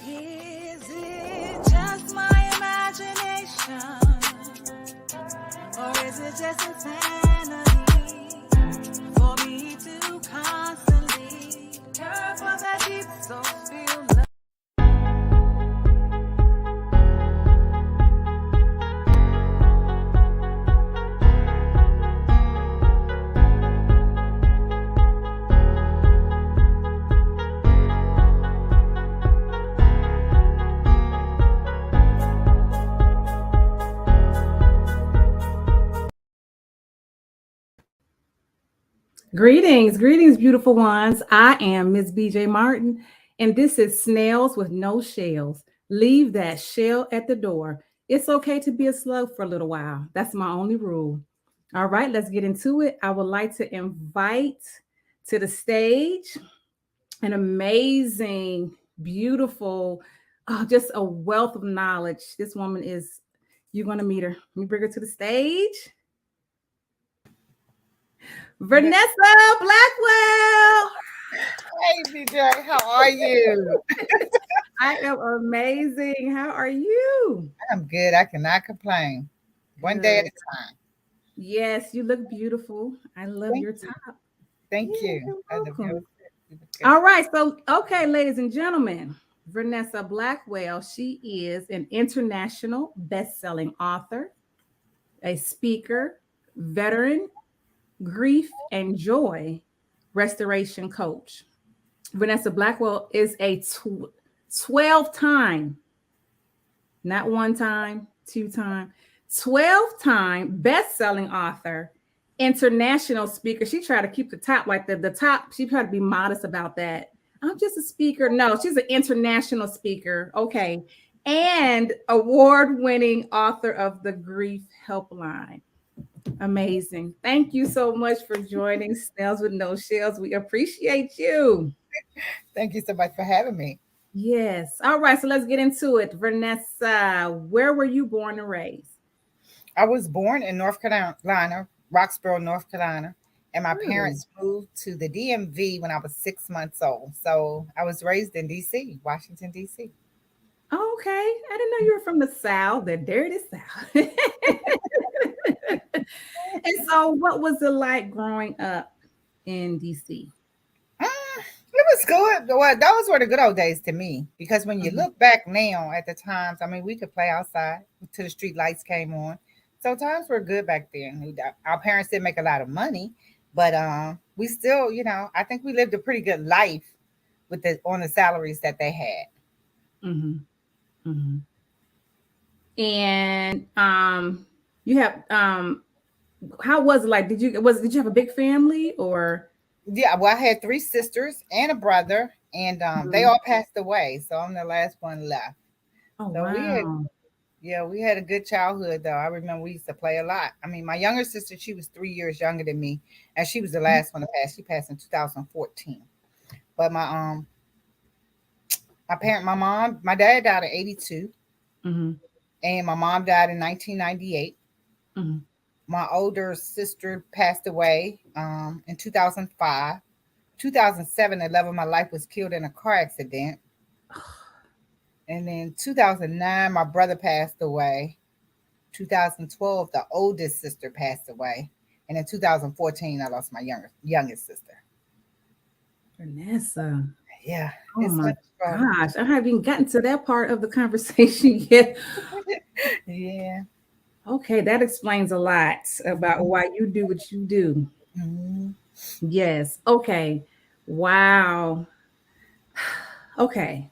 Is it just my imagination, or is it just insanity for me to constantly care for that deep soul feel love? Greetings, beautiful ones. I am Ms. BJ Martin, and this is Snails with No Shells. Leave that shell at the door. It's okay to be a slug for a little while. That's my only rule. All right, let's get into it. I would like to invite to the stage an amazing, beautiful, just a wealth of knowledge. This woman is, you're going to meet her. Let me bring her to the stage. Vanessa Blackwell. Hey, BJ, how are you? I am amazing. How are you? I'm good. I cannot complain. One day at a time. Yes, you look beautiful. I love Thank your you. top. Thank you. You're I love welcome. you. All right. So, okay, ladies and gentlemen, Vernessa Blackwell, she is an international best-selling author, a speaker, veteran, grief and joy restoration coach. Vanessa Blackwell is a 12-time, not one time, 2-time, 12-time best-selling author, international speaker. She tried to keep the top, like the top. She tried to be modest about that. I'm just a speaker. No, she's an international speaker. Okay. And award-winning author of the Grief Helpline. Amazing. Thank you so much for joining Snails with No Shells. We appreciate you. Thank you so much for having me. Yes. All right. So let's get into it. Vanessa, where were you born and raised? I was born in North Carolina, Roxborough, North Carolina, and my parents moved to the DMV when I was 6 months old. So I was raised in D.C., Washington, D.C. Oh, okay. I didn't know you were from the South, the dirty South. And so what was it like growing up in DC? It was good. Well, those were the good old days to me because when you look back now at the times, I mean, we could play outside until the street lights came on. So times were good back then. Our parents didn't make a lot of money, but we still, I think we lived a pretty good life with on the salaries that they had. Mm-hmm. Mm-hmm. And you have how was it like? Did you have a big family or? Yeah, well, I had 3 sisters and a brother, and they all passed away. So I'm the last one left. Oh, So wow. we had a good childhood though. I remember we used to play a lot. I mean, my younger sister, she was 3 years younger than me, and she was the last one to pass. She passed in 2014. But my dad died in 82, and my mom died in 1998. My older sister passed away in 2005. 2007, the love of my life was killed in a car accident. And then 2009, my brother passed away. 2012, the oldest sister passed away. And in 2014, I lost my youngest sister. Vanessa. Yeah. Oh my gosh. I haven't even gotten to that part of the conversation yet. Yeah. Okay, that explains a lot about why you do what you do. Yes. Okay. Wow. Okay.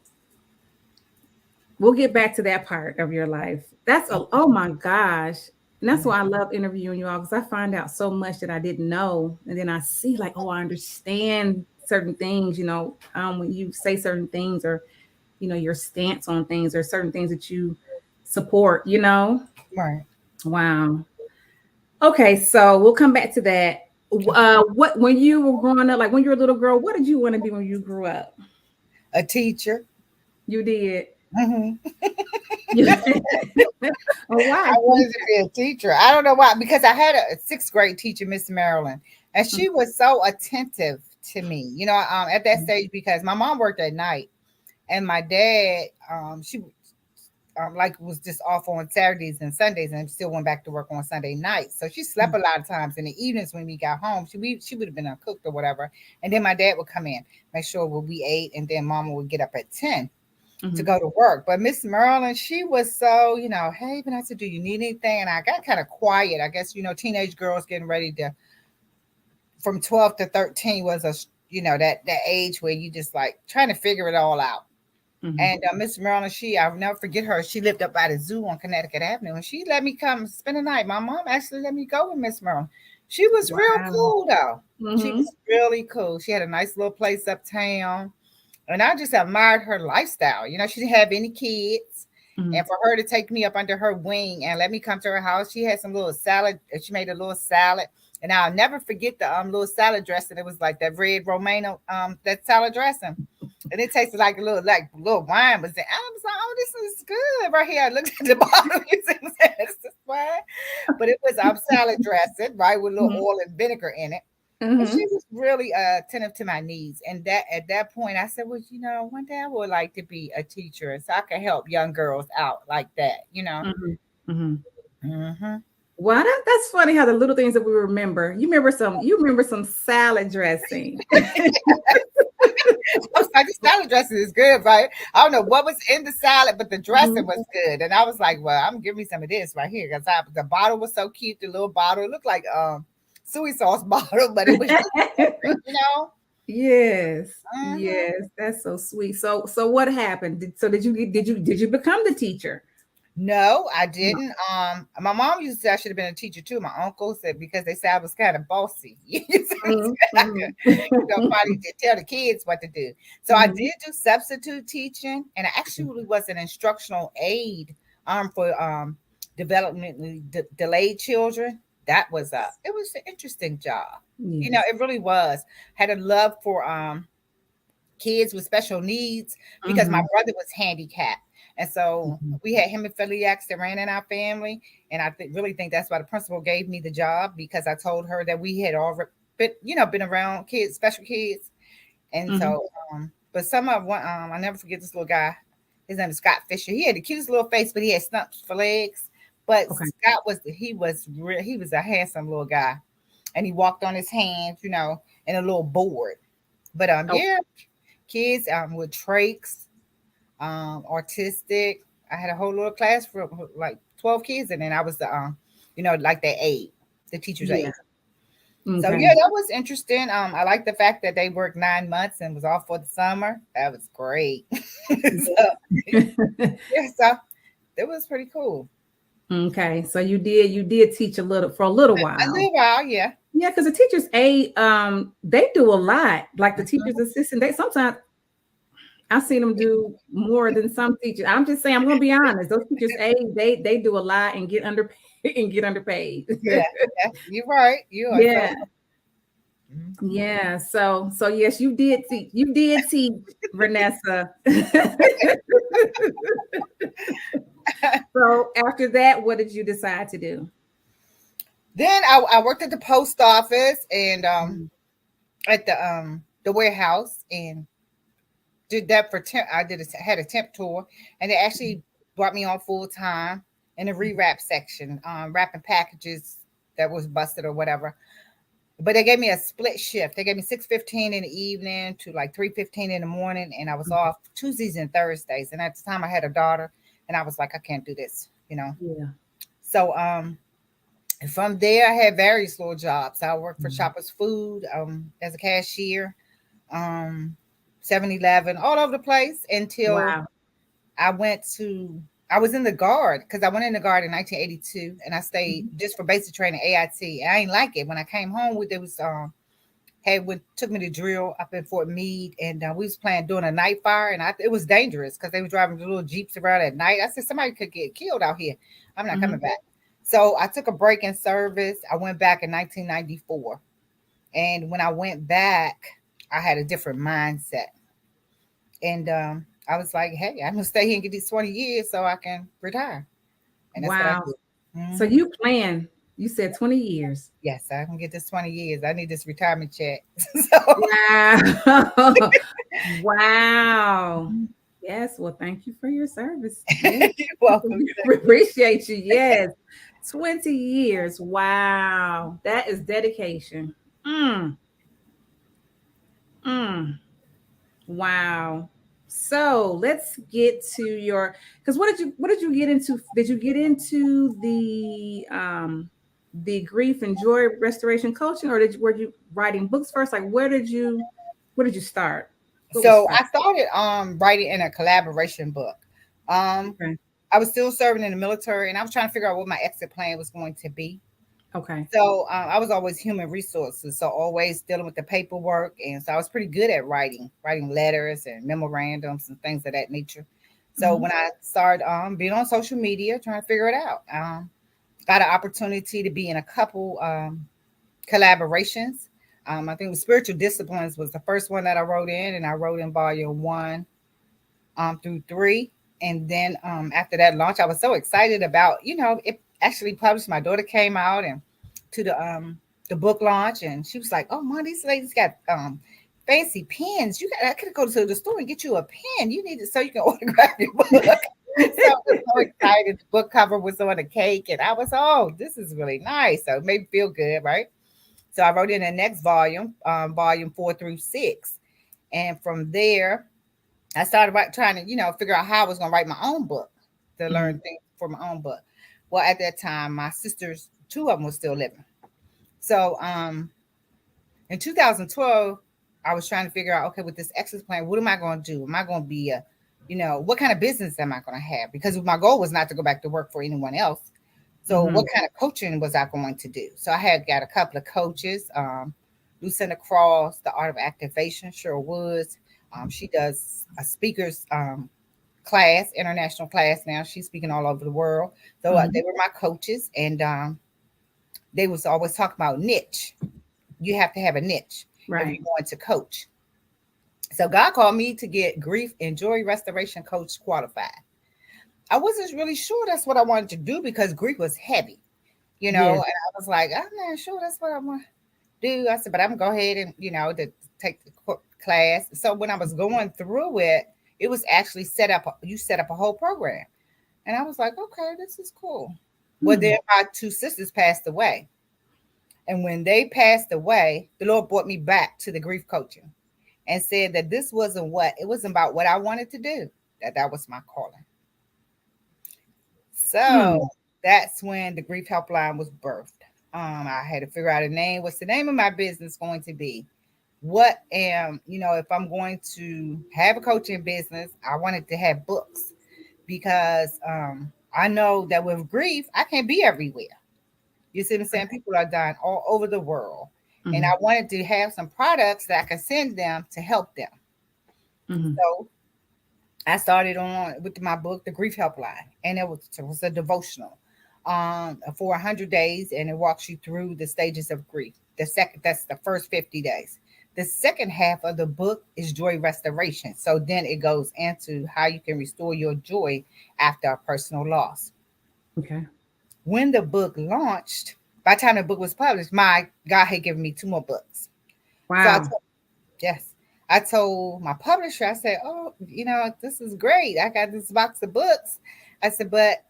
We'll get back to that part of your life. Oh my gosh. And that's why I love interviewing you all, because I find out so much that I didn't know. And then I see like, oh, I understand certain things, when you say certain things or, your stance on things or certain things that you support, Right. Wow. Okay. So we'll come back to that. When you were growing up, like when you were a little girl, what did you want to be when you grew up? A teacher. You did. Mm-hmm. Oh, why? I wanted to be a teacher. I don't know why, because I had a 6th grade teacher, Miss Marilyn, And she was so attentive to me, at that stage, because my mom worked at night and my dad, she like was just off on Saturdays and Sundays and still went back to work on Sunday nights. So she slept a lot of times in the evenings when we got home. She would have been uncooked or whatever. And then my dad would come in, make sure we ate, and then mama would get up at 10 to go to work. But Miss Marilyn, she was so, hey, Vanessa, do you need anything? And I got kind of quiet. I guess, teenage girls getting ready to, from 12 to 13 was that age where you just like trying to figure it all out. And Miss Marilyn, I'll never forget her. She lived up by the zoo on Connecticut Avenue, and she let me come spend the night. My mom actually let me go with Miss Marilyn. She was real cool, though. She was really cool. She had a nice little place uptown, and I just admired her lifestyle. She didn't have any kids, and for her to take me up under her wing and let me come to her house, she had some little salad. She made a little salad, and I'll never forget the little salad dressing. It was like that red Romano, that salad dressing. And it tasted like a little wine was there. I was like, oh, this is good right here. I looked at the bottle. This is wine. But it was salad dressing, right, with a little oil and vinegar in it. And she was really attentive to my needs. And that at that point, I said, well, one day I would like to be a teacher so I can help young girls out like that, Wow, that's funny how the little things that we remember. You remember some salad dressing. I was like, the salad dressing is good, right? I don't know what was in the salad, but the dressing was good. And I was like, well, I'm gonna give me some of this right here, because the bottle was so cute. The little bottle, it looked like soy sauce bottle, but it was different, Yes. Yes, that's so sweet. So what happened? Did you become the teacher? No, I didn't. My mom used to say I should have been a teacher too. My uncle said, because they said I was kind of bossy. Probably to tell the kids what to do. So I did do substitute teaching, and I actually was an instructional aide for developmentally delayed children. It was an interesting job. Yes. It really was. Had a love for kids with special needs, because my brother was handicapped. And so we had hemophiliacs that ran in our family. And I really think that's why the principal gave me the job, because I told her that we had already been around kids, special kids. And so, but some of one, I never forget this little guy. His name is Scott Fisher. He had the cutest little face, but he had stumps for legs. But Scott was a handsome little guy. And he walked on his hands, in a little board. But kids with trachs, autistic. I had a whole little class for like 12 kids, and then I was the like the aide, the teacher's aide. So that was interesting. I like the fact that they worked 9 months and was off for the summer. That was great. So it was pretty cool. Okay, so you did teach for a little while. A little while, yeah. Yeah, because the teacher's aide, they do a lot. Like the teacher's assistant, they sometimes I've seen them do more than some teachers. I'm just saying, I'm going to be honest. Those teachers, they do a lot and get underpaid. Yeah, you're right. You are. Yeah. Yeah. So yes, you did teach. You did teach, Vernessa. So after that, what did you decide to do? Then I worked at the post office and at the warehouse, and did that for temp. Had a temp tour, and they actually brought me on full time in the rewrap section, wrapping packages that was busted or whatever. But they gave me a split shift. They gave me 6:15 in the evening to like 3:15 in the morning, and I was off Tuesdays and Thursdays. And at the time, I had a daughter, and I was like, I can't do this, Yeah. So from there, I had various little jobs. I worked for Shoppers Food as a cashier. 7-Eleven, all over the place until I was in the Guard, because I went in the Guard in 1982, and I stayed just for basic training, AIT. I ain't like it. When I came home, took me to drill up in Fort Meade, and we was doing a night fire, and it was dangerous because they were driving the little Jeeps around at night. I said, somebody could get killed out here. I'm not coming back. So I took a break in service. I went back in 1994. And when I went back, I had a different mindset. And I was like, hey, I'm going to stay here and get these 20 years so I can retire. And that's what I did. So you plan You said 20 years. Yes, I can get this 20 years. I need this retirement check. So Wow. Wow. Yes. Well, thank you for your service. Yes. you're welcome. We appreciate you. Yes. 20 years. Wow. That is dedication. Mm, mm. Wow. So let's get to your, because what did you get into? Did you get into the grief and joy restoration coaching, or were you writing books first? Like where did you start? What was So first? I started writing in a collaboration book. Um Okay. I was still serving in the military and I was trying to figure out what my exit plan was going to be. Okay. So I was always human resources, so always dealing with the paperwork, and so I was pretty good at writing letters and memorandums and things of that nature. So Mhm. when I started being on social media, trying to figure it out, got an opportunity to be in a couple collaborations. I think the spiritual disciplines was the first one that I wrote in, and I wrote in volume one through three. And then after that launch, I was so excited about, it actually published. My daughter came out and to the book launch, and she was like, "Oh, Mom, these ladies got fancy pens. I could go to the store and get you a pen. You need it so you can autograph your book." So I was so excited. The book cover was on a cake, and I was, oh, this is really nice. So it made me feel good, right? So I wrote in the next volume, volume four through six, and from there I started trying to, figure out how I was going to write my own book, to learn Mhm. things for my own book. Well, at that time, my sisters, two of them were still living. So in 2012, I was trying to figure out, okay, with this exit plan, what am I going to do? Am I going to be what kind of business am I going to have? Because my goal was not to go back to work for anyone else. So what Mhm. kind of coaching was I going to do? So I had got a couple of coaches, Lucinda Cross, The Art of Activation, Cheryl Woods. She does a speaker's class, international class now. She's speaking all over the world. So they Mhm. were my coaches, and they was always talking about niche. You have to have a niche if Right. you're going to coach. So God called me to get grief and joy restoration coach qualified. I wasn't really sure that's what I wanted to do because grief was heavy, Yes. and I was like, I'm not sure that's what I want to do. I said, but I'm gonna go ahead and to take the class. So when I was going through it, it was actually set up. You set up a whole program, and I was like, okay, this is cool. Well, Hmm. then my two sisters passed away, and when they passed away, the Lord brought me back to the grief coaching and said that this wasn't what it wasn't about what I wanted to do. That was my calling. So Hmm. that's when the grief helpline was birthed. I had to figure out a name. What's the name of my business going to be? What am if I'm going to have a coaching business, I wanted to have books because I know that with grief, I can't be everywhere. You see what I'm saying? People are dying all over the world, and I Hmm. wanted to have some products that I can send them to help them. Hmm. So I started on with my book, The Grief Helpline, and it was a devotional for 100 days, and it walks you through the stages of grief. That's the first 50 days. The second half of the book is joy restoration. So then it goes into how you can restore your joy after a personal loss. Okay. When the book launched, by the time the book was published, my God had given me two more books. So I Wow. told Yes. I told my publisher, I said, "Oh, this is great. I got this box of books." I said, "But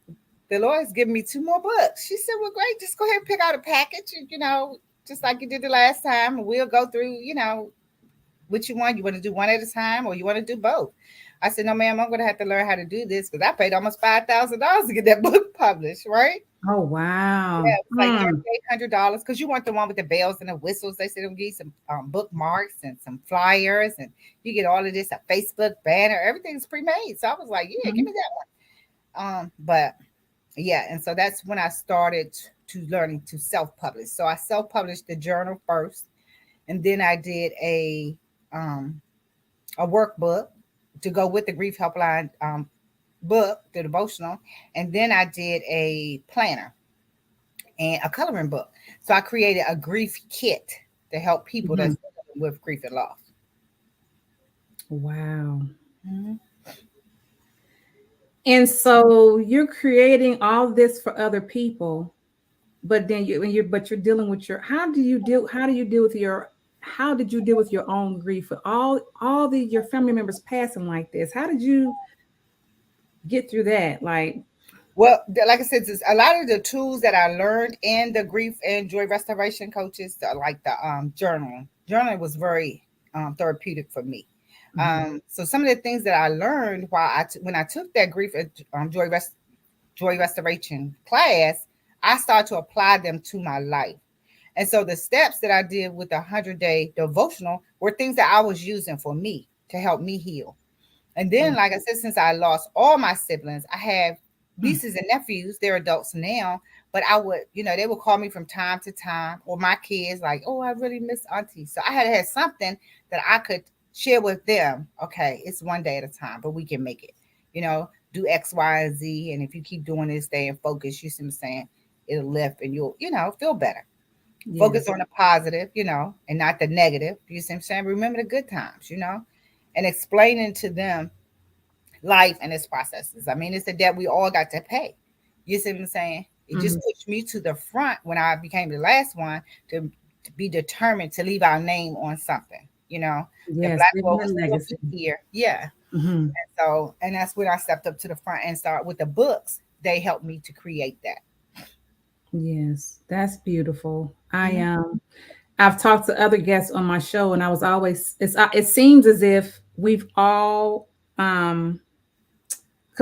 the Lord's giving me two more books." She said, "Well, great. Just go ahead and pick out a package, just like you did the last time. And we'll go through, what you want. You want to do one at a time or you want to do both?" I said, "No, ma'am, I'm going to have to learn how to do this because I paid almost $5,000 to get that book published, right?" Oh, wow. Yeah, it was like Hmm. $3,800 because you want the one with the bells and the whistles. They said they'll give you some bookmarks and some flyers, and you get all of this a Facebook banner. Everything's pre-made. So I was like, yeah, give Mhm. me that one. But yeah, and so that's when I started to learning to self-publish. So I self-published the journal first, and then I did um a workbook to go with the grief helpline book, the devotional, and then I did a planner and a coloring book. So I created a grief kit to help people Mhm. that's dealing with grief and loss. Wow. Mhm. And so you're creating all this for other people. but then you're dealing with your, how did you deal with your, how did you deal with your own grief with all your family members passing like this? How did you get through that? Like, Well, like I said, a lot of the tools that I learned in the grief and joy restoration coaches, like the journaling. Journaling was very therapeutic for me. So some of the things that I learned while when I took that grief and joy restoration class, I started to apply them to my life. And so the steps that I did with the 100-day devotional were things that I was using for me to help me heal. And then, like I said, since I lost all my siblings, I have nieces and nephews. They're adults now, but I would, they would call me from time to time, or my kids like, oh, I really miss Auntie. So I had to have something that I could share with them. Okay, it's one day at a time, but we can make it, do X, Y, and Z. And if you keep doing this, stay in focus, you see what I'm saying? It'll lift and you'll, feel better. Yes. Focus on the positive, and not the negative. You see what I'm saying? Remember the good times, and explaining to them life and its processes. I mean, it's a debt we all got to pay. You see what I'm saying? It just pushed me to the front when I became the last one to be determined to leave our name on something, Yes, the Blackwell was still here. Yeah. And that's when I stepped up to the front and started with the books. They helped me to create that. Yes, that's beautiful. I've talked to other guests on my show, and I was always, it seems as if we've all, because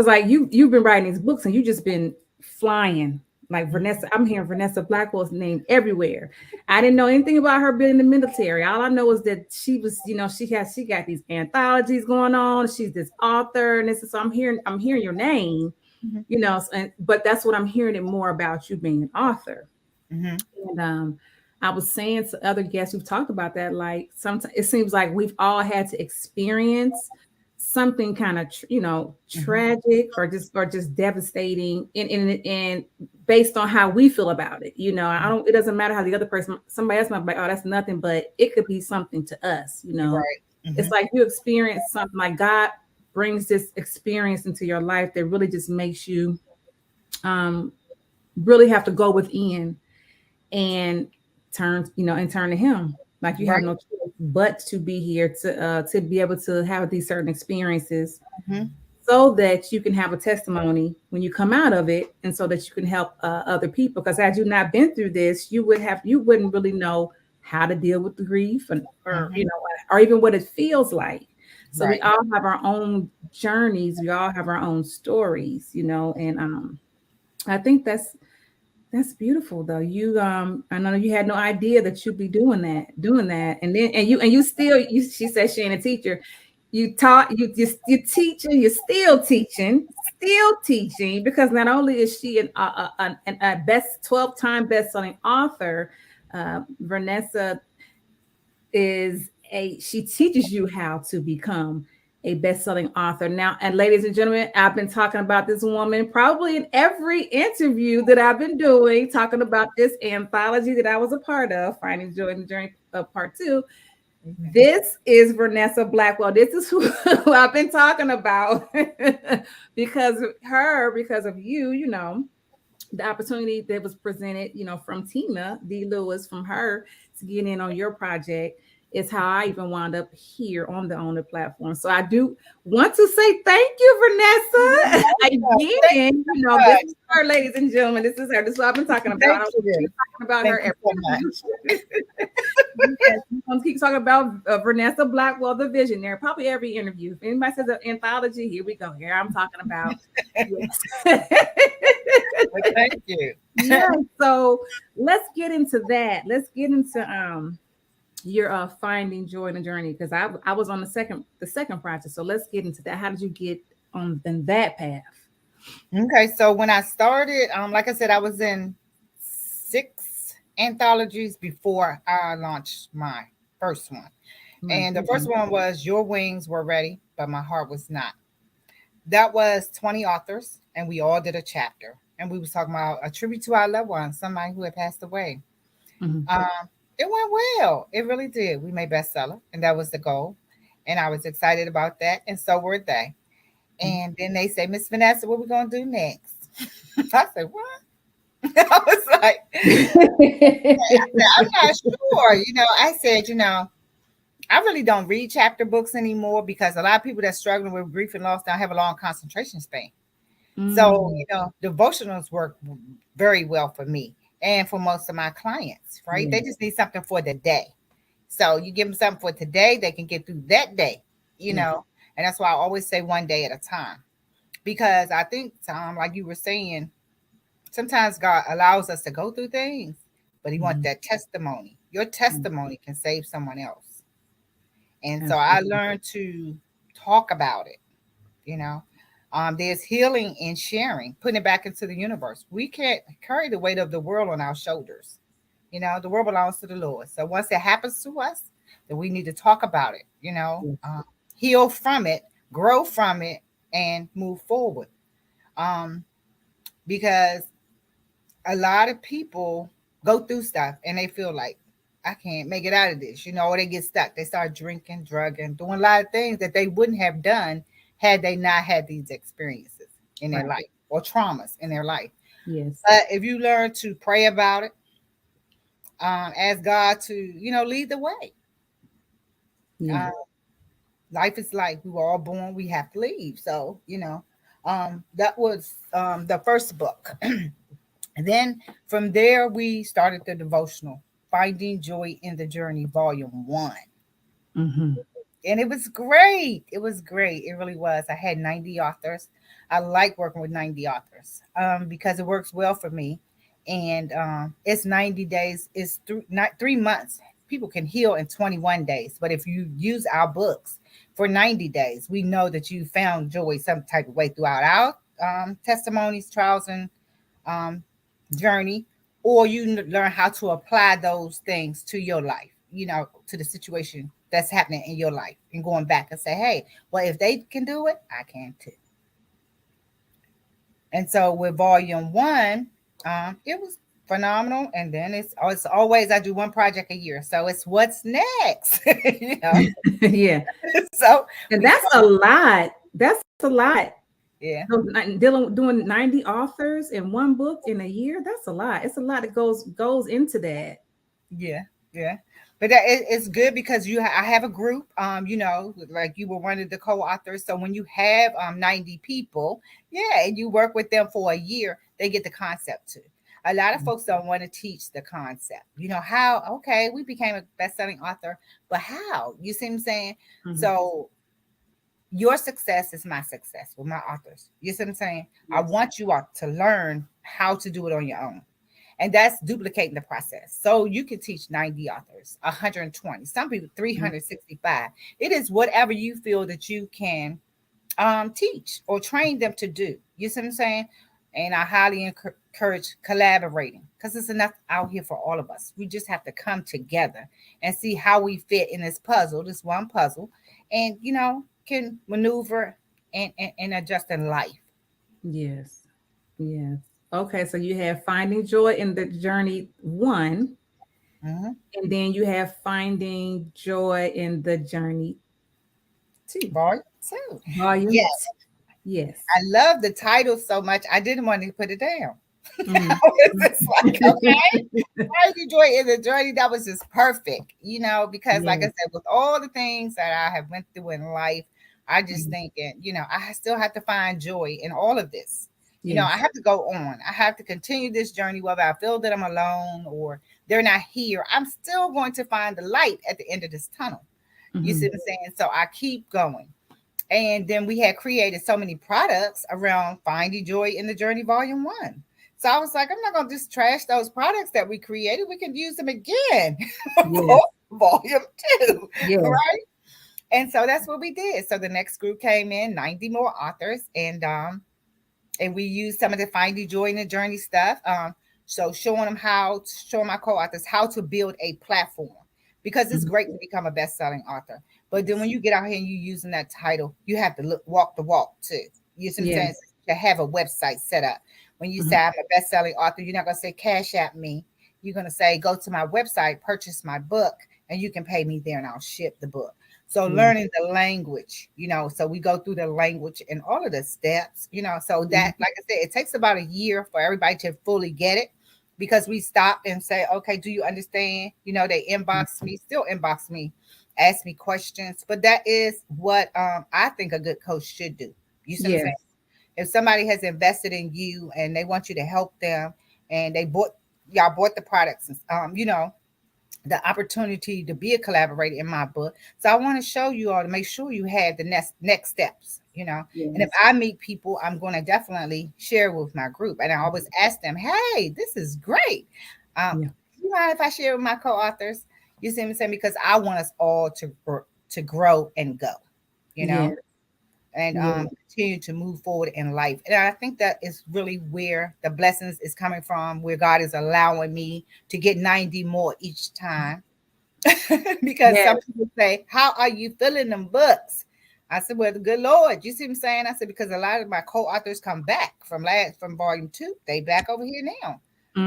like you've been writing these books and you just been flying. Like Vernessa, I'm hearing Vanessa Blackwell's name everywhere. I didn't know anything about her being in the military. All I know is that she was, she got these anthologies going on. She's this author, and this is, so I'm hearing your name, but that's what I'm hearing it more about, you being an author. And I was saying to other guests who've talked about that, like sometimes it seems like we've all had to experience something kind of, tragic or just devastating, and based on how we feel about it. It doesn't matter how the other person, somebody else might be like, oh, that's nothing, but it could be something to us. Right. It's like you experience something, like God brings this experience into your life that really just makes you really have to go within and turn to him. Like you have no choice but to be here to be able to have these certain experiences, so that you can have a testimony when you come out of it, and so that you can help other people. Because had you not been through this, you wouldn't really know how to deal with the grief, or even what it feels like. So we all have our own journeys, we all have our own stories, and I think that's beautiful though. I know you had no idea that you'd be doing that. And then, she said she ain't a teacher. You taught, you teaching, you're still teaching, because not only is she a 12-time best-selling author, Vernessa she teaches you how to become a best-selling author. Now, and ladies and gentlemen, I've been talking about this woman probably in every interview that I've been doing, talking about this anthology that I was a part of, Finding Joy in the Journey Part 2. This is Vernessa Blackwell. This is who I've been talking about because of you, the opportunity that was presented, from Tina D. Lewis, from her to get in on your project. Is how I even wound up here on the Owner platform. So I do want to say thank you, Vernessa. Again, this is her, ladies and gentlemen. This is her. This is what I've been talking about. I'm talking about her every I'm going to keep talking about Vernessa Blackwell, the visionary, probably every interview. If anybody says an anthology, here we go. Here I'm talking about. Thank you. Yeah. So let's get into that. Let's get into you're finding joy in the journey, because I was on the second project. So let's get into that. How did you get on that path? Okay, so when I started, like I said, I was in 6 anthologies before I launched my first one. And the first one was Your Wings Were Ready, but My Heart Was Not. That was 20 authors, and we all did a chapter. And we was talking about a tribute to our loved ones, somebody who had passed away. It went well. It really did. We made bestseller, and that was the goal. And I was excited about that, and so were they. And then they say, Miss Vanessa, what are we going to do next? I said, what? I was like, I'm not sure. I said, I really don't read chapter books anymore because a lot of people that's struggling with grief and loss don't have a long concentration span. So, devotionals work very well for me and for most of my clients, right? Yeah. They just need something for the day. So you give them something for today, they can get through that day, Yeah. and that's why I always say one day at a time. Because I think, Tom, like you were saying, sometimes God allows us to go through things, but He wants that testimony. Your testimony can save someone else. And so I Absolutely. learned to talk about it. You know, there's healing in sharing, putting it back into the universe. We can't carry the weight of the world on our shoulders. The world belongs to the Lord. So once it happens to us, then we need to talk about it, Yes. heal from it, grow from it, and move forward. Um, because a lot of people go through stuff and they feel like, I can't make it out of this, or they get stuck. They start drinking, drugging, doing a lot of things that they wouldn't have done had they not had these experiences in their Right. life or traumas in their life. Yes. But if you learn to pray about it, ask God to, lead the way. Yeah. Uh, Life is like we were all born, we have to leave. So, that was the first book. And then from there, we started the devotional, Finding Joy in the Journey, Volume 1. Mm-hmm. And it was great. It was great. It really was. I had 90 authors. I like working with 90 authors because it works well for me. And it's 90 days, it's not 3 months. People can heal in 21 days. But if you use our books for 90 days, we know that you found joy some type of way throughout our testimonies, trials, and um, journey, or you learn how to apply those things to your life, to the situation that's happening in your life, and going back and say, hey, well, if they can do it, I can too. And so with volume 1, it was phenomenal. And then it's always, I do one project a year, so it's what's next. Yeah. So And that's a lot. That's a lot. yeah. So, doing 90 authors in one book in a year, that's a lot. It's a lot that goes into that. Yeah, yeah. But it's good because I have a group, like you were one of the co-authors. So when you have 90 people, yeah, and you work with them for a year, they get the concept too. A lot of folks don't want to teach the concept. How, okay, we became a best-selling author, but how? You see what I'm saying? Mhm. So your success is my success with my authors. You see what I'm saying? I Yes. want you all to learn how to do it on your own. And that's duplicating the process. So you can teach 90 authors, 120, some people 365. It is whatever you feel that you can teach or train them to do. You see what I'm saying? And I highly encourage collaborating because it's enough out here for all of us. We just have to come together and see how we fit in this puzzle, this one puzzle, and, can maneuver and adjust in life. Yes. Yes. Okay, so you have Finding Joy in the Journey 1, Mhm. and then you have Finding Joy in the Journey 2. Volume 2. Volume. Yes. Yes. I love the title so much. I didn't want to put it down. Mhm. I was just like, okay, I enjoy in the journey. That was just perfect, because like I Yes. said, with all the things that I have went through in life, I just Mhm. thinking, I still have to find joy in all of this. I Yes. have to go on. I have to continue this journey, whether I feel that I'm alone or they're not here. I'm still going to find the light at the end of this tunnel. You see Mhm. what I'm saying? So I keep going. And then we had created so many products around Finding Joy in the Journey Volume 1. So I was like, I'm not going to just trash those products that we created. We can use them again Yes. for Volume 2, Yes. right? And so that's what we did. So the next group came in, 90 more authors, and we used some of the Finding Joy in the Journey stuff. So showing my co-authors how to build a platform, because it's Mhm. great to become a best-selling author. But then when you get out here and you using that title, you have to walk the walk too. You see what I'm saying? Yes. To have a website set up. When you say Mhm. I'm a best-selling author, you're not going to say cash at me. You're going to say go to my website, purchase my book, and you can pay me there and I'll ship the book. So learning the language, so we go through the language and all of the steps, so that, like I said, it takes about a year for everybody to fully get it, because we stop and say, okay, do you understand? They still inbox me, ask me questions, but that is what I think a good coach should do. You see what I'm saying? Yes. If somebody has invested in you and they want you to help them, and y'all bought the products, the opportunity to be a collaborator in my book. So I want to show you all to make sure you have the next steps, And if Yes. I meet people, I'm going to definitely share with my group. And I always ask them, hey, this is great. Yeah. You mind if I share with my co-authors? You see what I'm saying? Because I want us all to grow and go, Yeah. and Yeah. continue to move forward in life. And I think that is really where the blessings is coming from, where God is allowing me to get 90 more each time. Because Yes. some people say, how are you filling them books? I said, well, the good Lord, you see what I'm saying? I said, because a lot of my co-authors come back from volume 2. They back over here now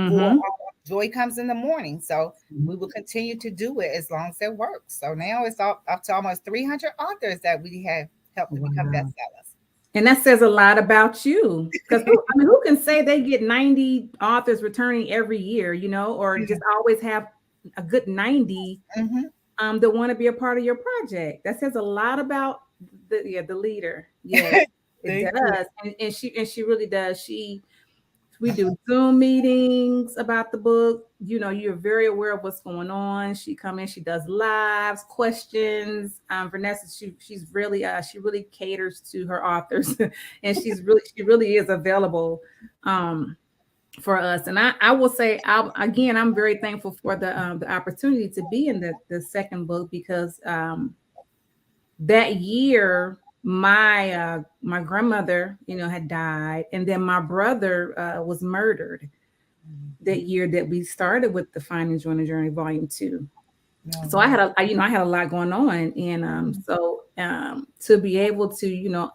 for Mm-hmm. Joy Comes in the Morning. So we will continue to do it as long as it works. So now it's up to almost 300 authors that we have helped to become Wow. bestsellers. And that says a lot about you, because who can say they get 90 authors returning every year, or just always have a good 90 that want to be a part of your project. That says a lot about the leader. Yes, it Thank you. does. And she really does. We do Zoom meetings about the book. You're very aware of what's going on. She come in, she does lives, questions. Vanessa, she's really she really caters to her authors, and she really is available for us. And I will say, I'm very thankful for the opportunity to be in the second book, because that year my grandmother had died, and then my brother was murdered that year that we started with the Finding Joy in the Journey Volume 2. So I had a lot going on, and so to be able to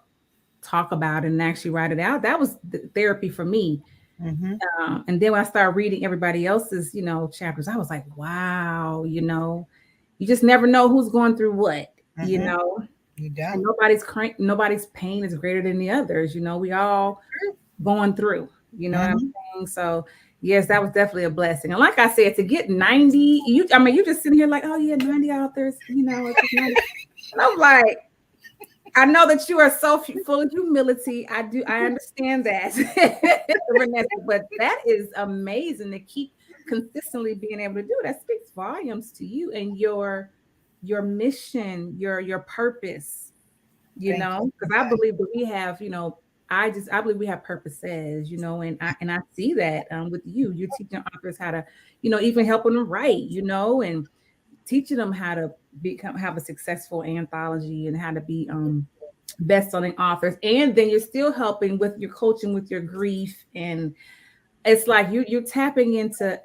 talk about it and actually write it out, that was the therapy for me. And then when I started reading everybody else's chapters, I was like, wow, you just never know who's going through what. You And don't. nobody's pain is greater than the others. We all going through, what I'm saying? So yes, that was definitely a blessing. And like I said, to get 90, you just sitting here like, oh yeah, 90 authors, it's just 90. And I'm like, I know that you are so full of humility. I understand that, Vanessa, but that is amazing to keep consistently being able to do. That speaks volumes to you and your mission, your purpose, because I believe that we have, I believe we have purposes, and I see that with you're teaching authors how to, even helping them write, and teaching them how to have a successful anthology and how to be best-selling authors. And then you're still helping with your coaching with your grief, and it's like you're tapping into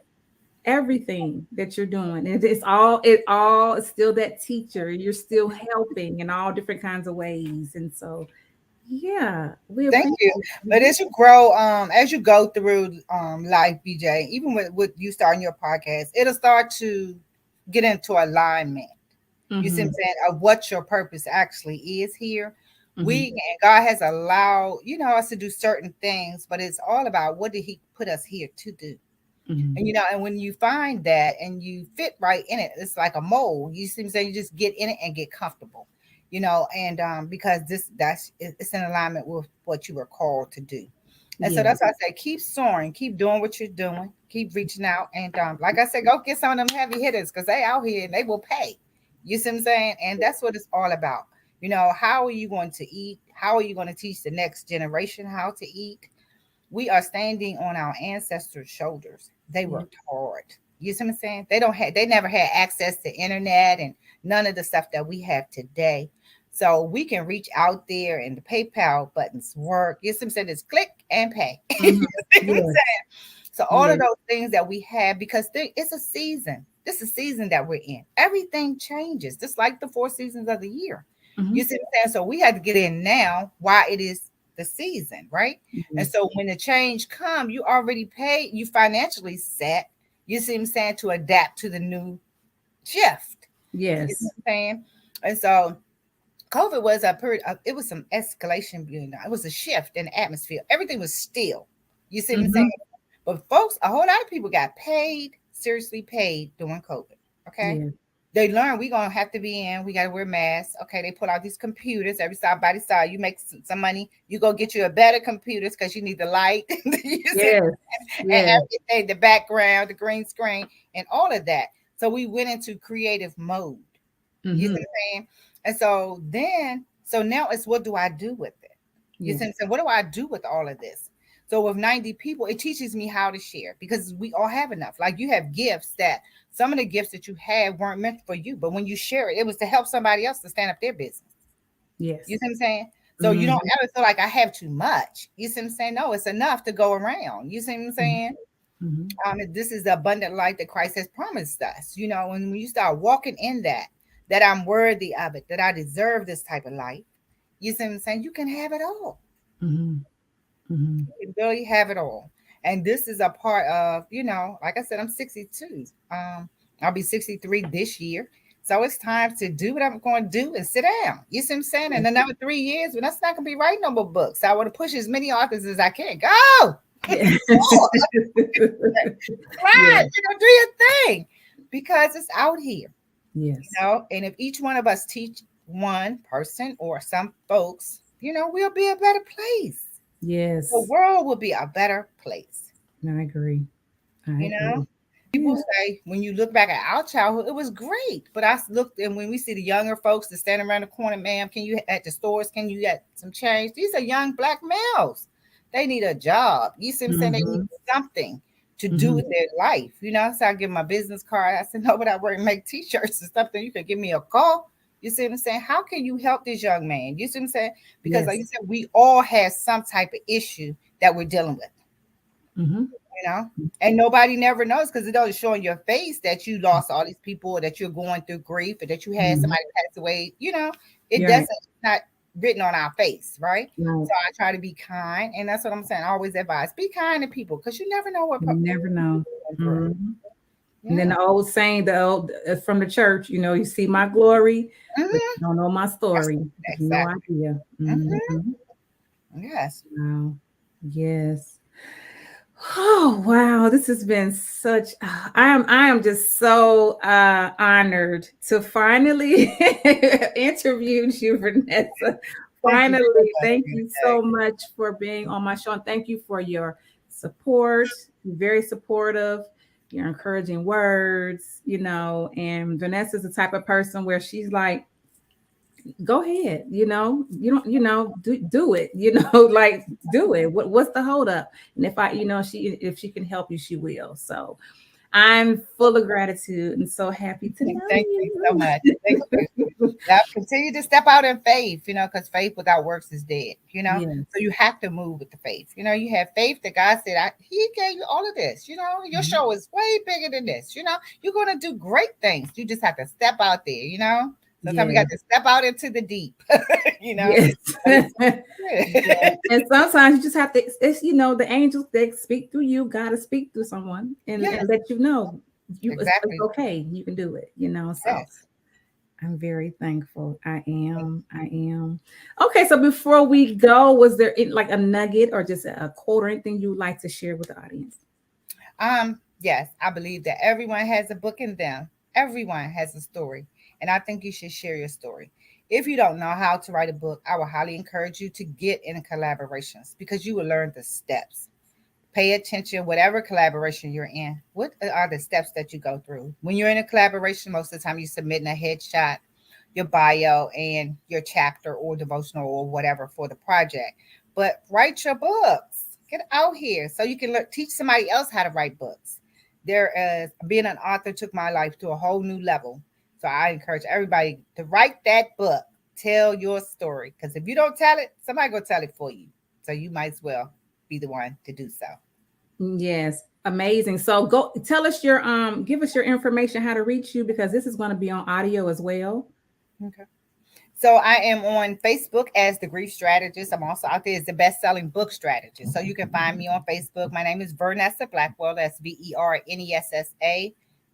everything that you're doing, and it's still that teacher. You're still helping in all different kinds of ways, and so yeah, we Thank appreciate you. But you. as you grow, as you go through life, BJ, even with you starting your podcast, it'll start to get into alignment. You see what I'm saying? Of what your purpose actually is here. And God has allowed, us to do certain things, but it's all about what did He put us here to do. And and when you find that and you fit right in it, it's like a mold. You see what I'm saying? You just get in it and get comfortable, and because it's in alignment with what you were called to do. And so that's why I say keep soaring, keep doing what you're doing, keep reaching out. And like I said, go get some of them heavy hitters, because they out here and they will pay. You see what I'm saying? And that's what it's all about. How are you going to eat? How are you going to teach the next generation how to eat? We are standing on our ancestors' shoulders. They worked hard. You see what I'm saying? They never had access to internet and none of the stuff that we have today. So we can reach out there and the PayPal buttons work. You see what I'm saying? It's click and pay. You see what I'm saying? So all of those things that we have, because it's a season. This is a season that we're in. Everything changes, just like the 4 seasons of the year. You see what I'm saying? So we have to get in now while it is the season, right? And so when the change come, you already paid, you financially set, you see what I'm saying, to adapt to the new shift. You see Yes. what I'm saying? And so COVID was a period of, it was some escalation, it was a shift in the atmosphere. Everything was still. You see what I'm saying? But folks, a whole lot of people got paid, seriously paid during COVID. Okay. Yeah. They learned we gonna have to be in. We gotta wear masks. Okay, they put out these computers every side by side. You make some money. You go get you a better computers because you need the light, you see, Yes. and Yes. everything, the background, the green screen, and all of that. So we went into creative mode. You see what I'm saying? And so now it's what do I do with it? You see what Yes. I'm saying? What do I do with all of this? So with 90 people, it teaches me how to share because we all have enough. Like you have gifts that some of the gifts that you had weren't meant for you, but when you share it, it was to help somebody else to stand up their business. You Yes. see what I'm saying? So you don't ever feel like I have too much. You see what I'm saying? No, it's enough to go around. You see what I'm saying? This is the abundant life that Christ has promised us. When you start walking in that I'm worthy of it, that I deserve this type of life. You see what I'm saying? You can have it all. You can really have it all. And this is a part of, like I said, I'm 62. I'll be 63 this year. So it's time to do what I'm going to do and sit down. You see what I'm saying? In another 3 years, but that's not going to be writing no more books. So I want to push as many authors as I can. Go! Yeah. Right, do your thing because it's out here, Yes. and if each one of us teach one person or some folks, we'll be a better place. Yes. The world will be a better place. I agree. I You know, agree. people say when you look back at our childhood, it was great. But I looked, and when we see the younger folks that stand around the corner, ma'am, can you at the stores? Can you get some change? These are young black males. They need a job. You see what I'm saying? They need something to do with their life. So I give my business card. I said, no, but I work and make t-shirts and stuff. Then you can give me a call. You see what I'm saying? How can you help this young man? You see what I'm saying? Because like you said, we all have some type of issue that we're dealing with. you know, and nobody never knows because it doesn't show in your face that you lost all these people or that you're going through grief or that you had somebody pass away. It You're right. doesn't, it's not written on our face, right? Right. So I try to be kind, and that's what I'm saying. I always advise be kind to people because you never know what You never know. through. And then Yeah. the old saying, from the church, you see my glory, but Mhm. you don't know my story. You have no Exactly. idea. Mhm. Yes. Wow. Yes. Oh wow, this has been such I am just so honored to finally interview you, Vanessa. Thank you Finally, so much, thank you Renee. so much for being on my show, and thank you for your support. You're very supportive, your encouraging words, and Vanessa's the type of person where she's like, go ahead, you don't, do it, like do it. What's the hold up? And if if she can help you, she will. So I'm full of gratitude and so happy to know Thank you so much. Thank you. you. Now continue to step out in faith, because faith without works is dead. So Yes. you have to move with the faith. You have faith that God said, He gave you all of this. Your Mhm. show is way bigger than this. You're going to do great things. You just have to step out there. Sometimes we Yes. got to step out into the deep, you know. Yes. But it's Yes. And sometimes you just have to, the angels, they speak through you, gotta speak through someone and yes, let you know it's exactly. okay. You can do it. So Yes. I'm very thankful. I am. I am. Okay, so before we go, was there like a nugget or just a quote or anything you would like to share with the audience? Yes, I believe that everyone has a book in them. Everyone has a story. And I think you should share your story. If you don't know how to write a book, I would highly encourage you to get in collaborations because you will learn the steps. Pay attention, whatever collaboration you're in. What are the steps that you go through? When you're in a collaboration, most of the time you're submitting a headshot, your bio, and your chapter or devotional or whatever for the project. But write your books. Get out here so you can teach somebody else how to write books. Being an author took my life to a whole new level. So I encourage everybody to write that book. Tell your story. Because if you don't tell it, somebody go tell it for you. So you might as well be the one to do so. Yes, amazing. So go tell us give us your information how to reach you because this is going to be on audio as well. Okay. So I am on Facebook as the Grief Strategist. I'm also out there as the best-selling book strategist. So you can find me on Facebook. My name is Vernessa Blackwell. That's Vernessa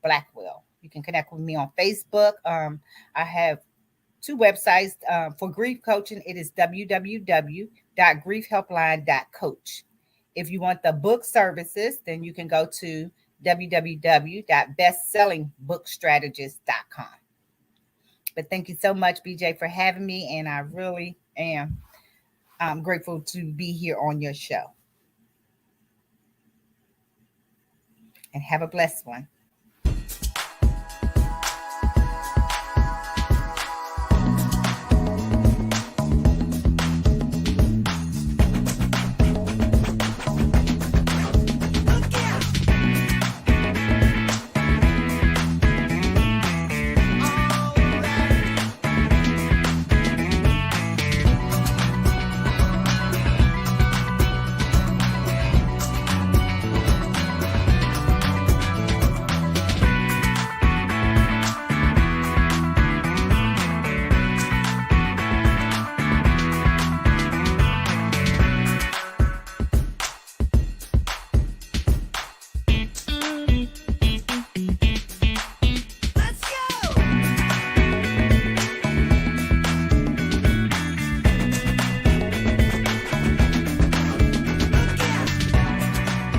Blackwell. You can connect with me on Facebook. I have two websites for grief coaching. It is www.griefhelpline.coach. If you want the book services, then you can go to www.bestsellingbookstrategist.com. But thank you so much, BJ, for having me. And I really am grateful to be here on your show. And have a blessed one.